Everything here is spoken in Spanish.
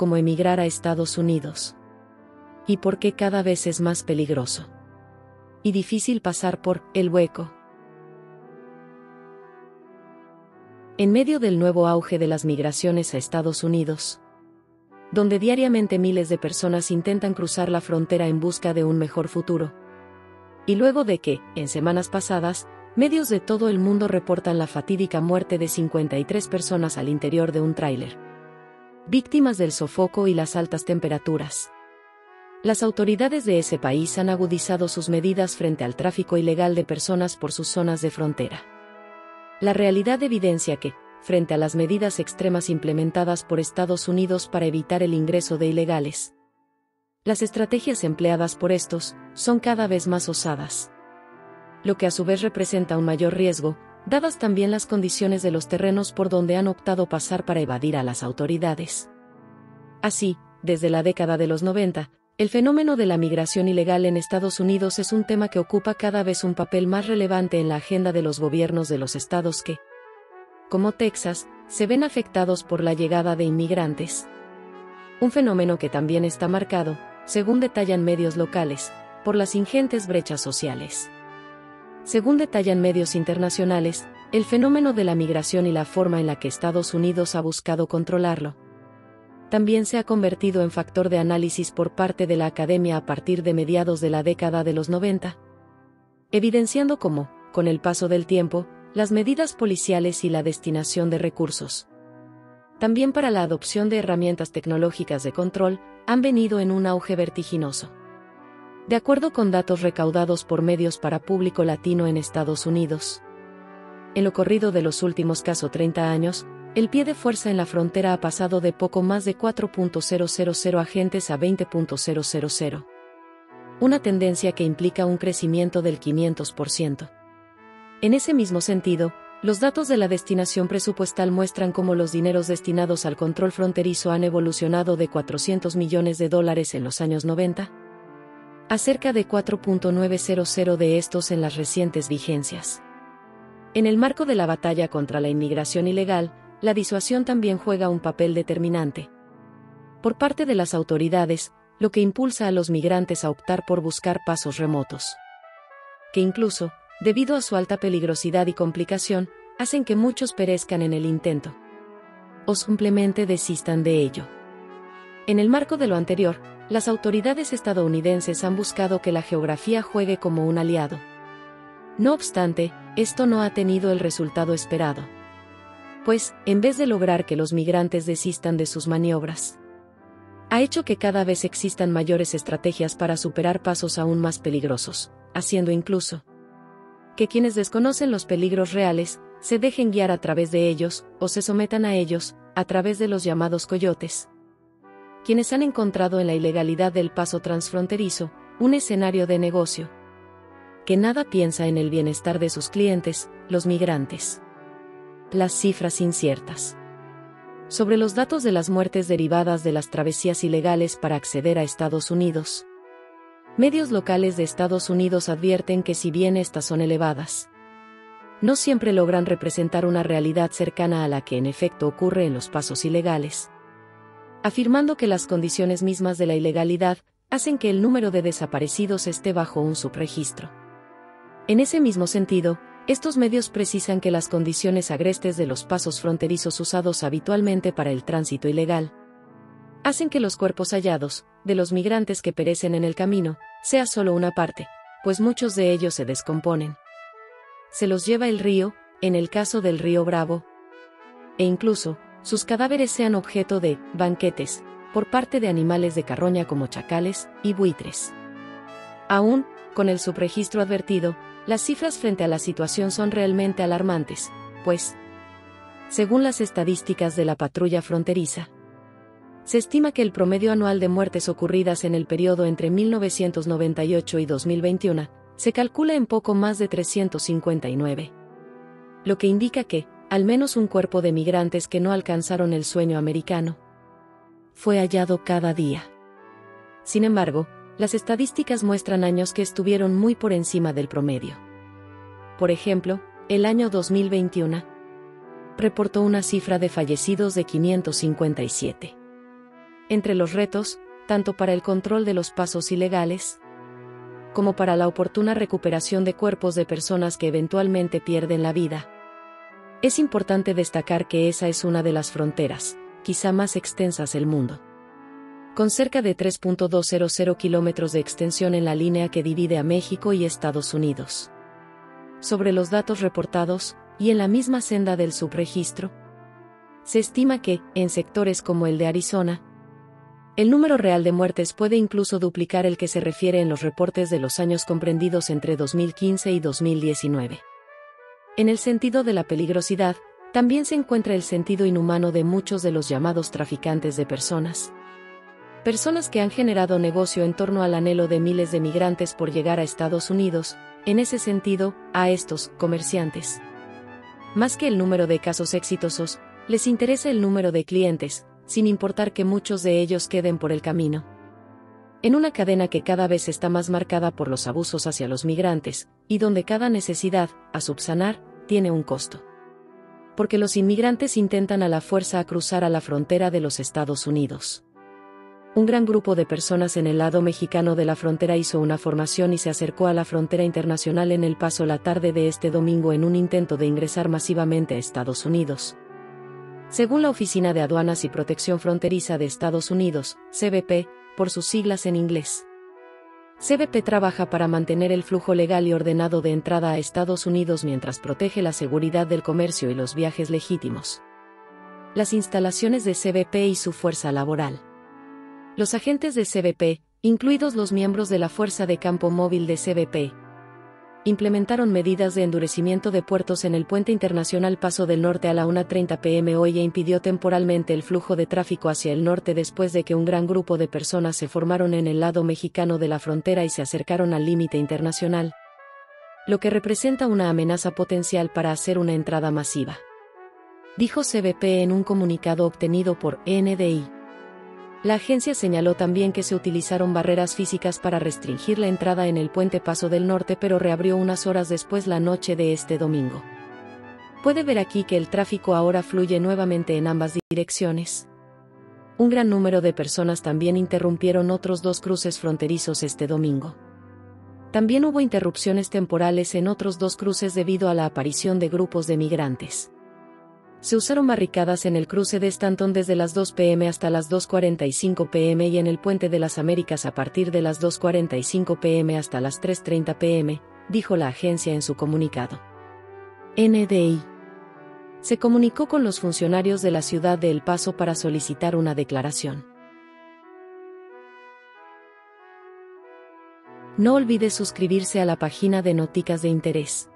como emigrar a Estados Unidos. Y por qué cada vez es más peligroso y difícil pasar por el hueco. En medio del nuevo auge de las migraciones a Estados Unidos, donde diariamente miles de personas intentan cruzar la frontera en busca de un mejor futuro, y luego de que, en semanas pasadas, medios de todo el mundo reportan la fatídica muerte de 53 personas al interior de un tráiler, víctimas del sofoco y las altas temperaturas. Las autoridades de ese país han agudizado sus medidas frente al tráfico ilegal de personas por sus zonas de frontera. La realidad evidencia que, frente a las medidas extremas implementadas por Estados Unidos para evitar el ingreso de ilegales, las estrategias empleadas por estos son cada vez más osadas, lo que a su vez representa un mayor riesgo, dadas también las condiciones de los terrenos por donde han optado pasar para evadir a las autoridades. Así, desde la década de los 90, el fenómeno de la migración ilegal en Estados Unidos es un tema que ocupa cada vez un papel más relevante en la agenda de los gobiernos de los estados que, como Texas, se ven afectados por la llegada de inmigrantes. Un fenómeno que también está marcado, según detallan medios locales, por las ingentes brechas sociales. Según detallan medios internacionales, el fenómeno de la migración y la forma en la que Estados Unidos ha buscado controlarlo también se ha convertido en factor de análisis por parte de la academia a partir de mediados de la década de los 90, evidenciando cómo, con el paso del tiempo, las medidas policiales y la destinación de recursos, también para la adopción de herramientas tecnológicas de control, han venido en un auge vertiginoso. De acuerdo con datos recaudados por medios para público latino en Estados Unidos, en lo corrido de los últimos casi 30 años, el pie de fuerza en la frontera ha pasado de poco más de 4.000 agentes a 20.000. Una tendencia que implica un crecimiento del 500%. En ese mismo sentido, los datos de la destinación presupuestal muestran cómo los dineros destinados al control fronterizo han evolucionado de $400 millones en los años 90 a cerca de 4.900 de estos en las recientes vigencias. En el marco de la batalla contra la inmigración ilegal, la disuasión también juega un papel determinante por parte de las autoridades, lo que impulsa a los migrantes a optar por buscar pasos remotos, que incluso, debido a su alta peligrosidad y complicación, hacen que muchos perezcan en el intento, o simplemente desistan de ello. En el marco de lo anterior, las autoridades estadounidenses han buscado que la geografía juegue como un aliado. No obstante, esto no ha tenido el resultado esperado, pues, en vez de lograr que los migrantes desistan de sus maniobras, ha hecho que cada vez existan mayores estrategias para superar pasos aún más peligrosos, haciendo incluso que quienes desconocen los peligros reales, se dejen guiar a través de ellos, o se sometan a ellos, a través de los llamados coyotes, quienes han encontrado en la ilegalidad del paso transfronterizo, un escenario de negocio, que nada piensa en el bienestar de sus clientes, los migrantes. Las cifras inciertas sobre los datos de las muertes derivadas de las travesías ilegales para acceder a Estados Unidos. Medios locales de Estados Unidos advierten que si bien estas son elevadas, no siempre logran representar una realidad cercana a la que en efecto ocurre en los pasos ilegales, afirmando que las condiciones mismas de la ilegalidad hacen que el número de desaparecidos esté bajo un subregistro. En ese mismo sentido, estos medios precisan que las condiciones agrestes de los pasos fronterizos usados habitualmente para el tránsito ilegal hacen que los cuerpos hallados, de los migrantes que perecen en el camino, sea solo una parte, pues muchos de ellos se descomponen. Se los lleva el río, en el caso del río Bravo, e incluso, sus cadáveres sean objeto de banquetes, por parte de animales de carroña como chacales y buitres. Aún, con el subregistro advertido, las cifras frente a la situación son realmente alarmantes, pues, según las estadísticas de la patrulla fronteriza, se estima que el promedio anual de muertes ocurridas en el periodo entre 1998 y 2021 se calcula en poco más de 359. Lo que indica que, al menos un cuerpo de migrantes que no alcanzaron el sueño americano fue hallado cada día. Sin embargo, las estadísticas muestran años que estuvieron muy por encima del promedio. Por ejemplo, el año 2021 reportó una cifra de fallecidos de 557. Entre los retos, tanto para el control de los pasos ilegales, como para la oportuna recuperación de cuerpos de personas que eventualmente pierden la vida. Es importante destacar que esa es una de las fronteras, quizá más extensas del mundo. Con cerca de 3.200 kilómetros de extensión en la línea que divide a México y Estados Unidos. Sobre los datos reportados, y en la misma senda del subregistro, se estima que, en sectores como el de Arizona, el número real de muertes puede incluso duplicar el que se refiere en los reportes de los años comprendidos entre 2015 y 2019. En el sentido de la peligrosidad, también se encuentra el sentido inhumano de muchos de los llamados traficantes de personas. Personas que han generado negocio en torno al anhelo de miles de migrantes por llegar a Estados Unidos, en ese sentido, a estos comerciantes. Más que el número de casos exitosos, les interesa el número de clientes, sin importar que muchos de ellos queden por el camino. En una cadena que cada vez está más marcada por los abusos hacia los migrantes, y donde cada necesidad, a subsanar, tiene un costo. Porque los inmigrantes intentan a la fuerza a cruzar a la frontera de los Estados Unidos. Un gran grupo de personas en el lado mexicano de la frontera hizo una formación y se acercó a la frontera internacional en El Paso la tarde de este domingo en un intento de ingresar masivamente a Estados Unidos. Según la Oficina de Aduanas y Protección Fronteriza de Estados Unidos, CBP, por sus siglas en inglés. CBP trabaja para mantener el flujo legal y ordenado de entrada a Estados Unidos mientras protege la seguridad del comercio y los viajes legítimos. Las instalaciones de CBP y su fuerza laboral. Los agentes de CBP, incluidos los miembros de la Fuerza de Campo Móvil de CBP, implementaron medidas de endurecimiento de puertos en el puente internacional Paso del Norte a la 1:30 p.m. hoy e impidió temporalmente el flujo de tráfico hacia el norte después de que un gran grupo de personas se formaron en el lado mexicano de la frontera y se acercaron al límite internacional, lo que representa una amenaza potencial para hacer una entrada masiva, dijo CBP en un comunicado obtenido por NDI. La agencia señaló también que se utilizaron barreras físicas para restringir la entrada en el puente Paso del Norte, pero reabrió unas horas después la noche de este domingo. Puede ver aquí que el tráfico ahora fluye nuevamente en ambas direcciones. Un gran número de personas también interrumpieron otros 2 cruces fronterizos este domingo. También hubo interrupciones temporales en otros 2 cruces debido a la aparición de grupos de migrantes. Se usaron barricadas en el cruce de Stanton desde las 2 p.m. hasta las 2:45 p.m. y en el Puente de las Américas a partir de las 2:45 p.m. hasta las 3:30 p.m., dijo la agencia en su comunicado. NDI se comunicó con los funcionarios de la ciudad de El Paso para solicitar una declaración. No olvides suscribirse a la página de Noticas de Interés.